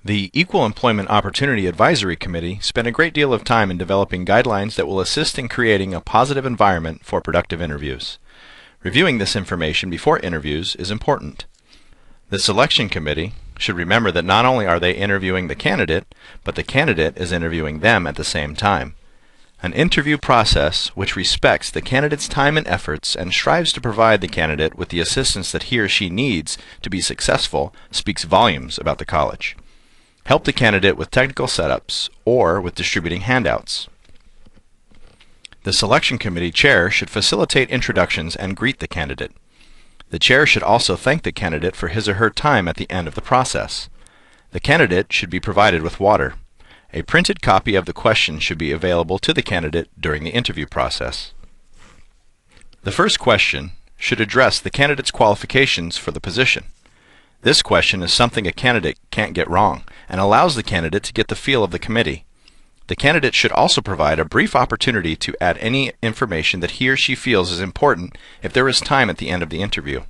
The Equal Employment Opportunity Advisory Committee spent a great deal of time in developing guidelines that will assist in creating a positive environment for productive interviews. Reviewing this information before interviews is important. The Selection Committee should remember that not only are they interviewing the candidate, but the candidate is interviewing them at the same time. An interview process which respects the candidate's time and efforts and strives to provide the candidate with the assistance that he or she needs to be successful speaks volumes about the college. Help the candidate with technical setups or with distributing handouts. The Selection Committee chair should facilitate introductions and greet the candidate. The chair should also thank the candidate for his or her time at the end of the process. The candidate should be provided with water. A printed copy of the question should be available to the candidate during the interview process. The first question should address the candidate's qualifications for the position. This question is something a candidate can't get wrong and allows the candidate to get the feel of the committee. The candidate should also provide a brief opportunity to add any information that he or she feels is important if there is time at the end of the interview.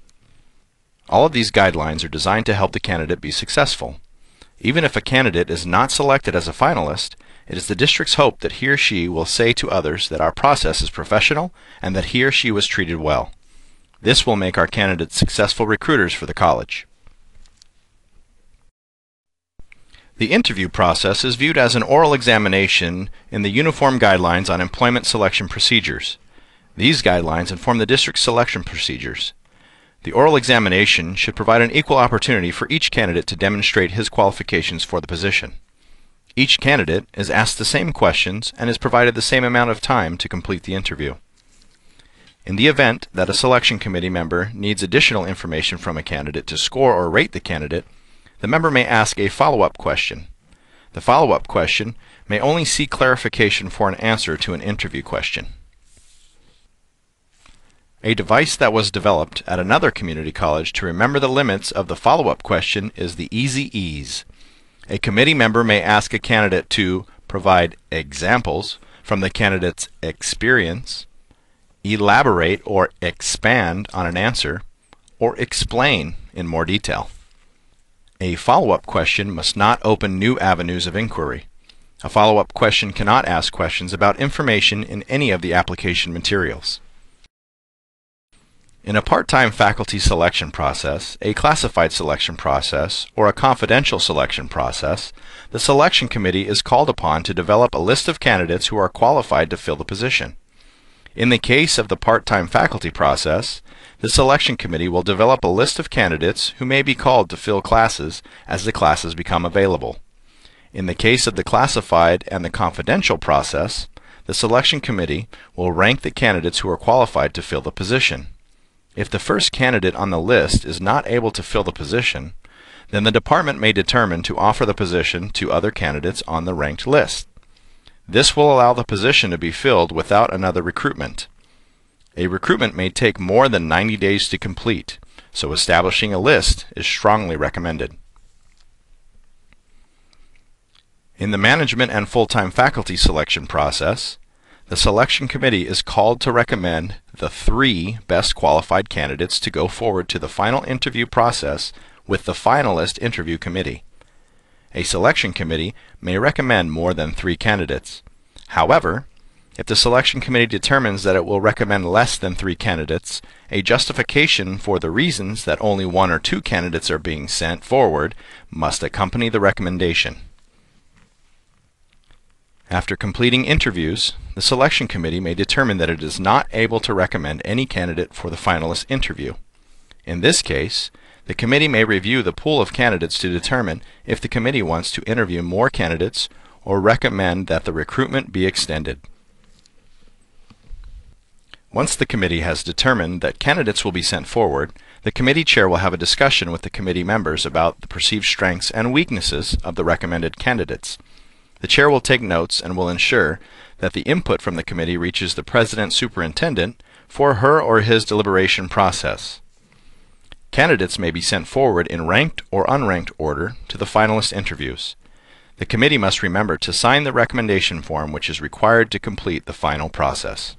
All of these guidelines are designed to help the candidate be successful. Even if a candidate is not selected as a finalist, it is the district's hope that he or she will say to others that our process is professional and that he or she was treated well. This will make our candidates successful recruiters for the college. The interview process is viewed as an oral examination in the Uniform Guidelines on Employment Selection Procedures. These guidelines inform the district's selection procedures. The oral examination should provide an equal opportunity for each candidate to demonstrate his qualifications for the position. Each candidate is asked the same questions and is provided the same amount of time to complete the interview. In the event that a selection committee member needs additional information from a candidate to score or rate the candidate, the member may ask a follow-up question. The follow-up question may only seek clarification for an answer to an interview question. A device that was developed at another community college to remember the limits of the follow-up question is the Easy Ease. A committee member may ask a candidate to provide examples from the candidate's experience, elaborate or expand on an answer, or explain in more detail. A follow-up question must not open new avenues of inquiry. A follow-up question cannot ask questions about information in any of the application materials. In a part-time faculty selection process, a classified selection process, or a confidential selection process, the selection committee is called upon to develop a list of candidates who are qualified to fill the position. In the case of the part-time faculty process, the selection committee will develop a list of candidates who may be called to fill classes as the classes become available. In the case of the classified and the confidential process, the selection committee will rank the candidates who are qualified to fill the position. If the first candidate on the list is not able to fill the position, then the department may determine to offer the position to other candidates on the ranked list. This will allow the position to be filled without another recruitment. A recruitment may take more than 90 days to complete, so establishing a list is strongly recommended. In the management and full-time faculty selection process, the selection committee is called to recommend the 3 best qualified candidates to go forward to the final interview process with the finalist interview committee. A selection committee may recommend more than 3 candidates. However, if the selection committee determines that it will recommend less than 3 candidates, a justification for the reasons that only 1 or 2 candidates are being sent forward must accompany the recommendation. After completing interviews, the selection committee may determine that it is not able to recommend any candidate for the finalist interview. In this case, the committee may review the pool of candidates to determine if the committee wants to interview more candidates or recommend that the recruitment be extended. Once the committee has determined that candidates will be sent forward, the committee chair will have a discussion with the committee members about the perceived strengths and weaknesses of the recommended candidates. The chair will take notes and will ensure that the input from the committee reaches the president-superintendent for her or his deliberation process. Candidates may be sent forward in ranked or unranked order to the finalist interviews. The committee must remember to sign the recommendation form which is required to complete the final process.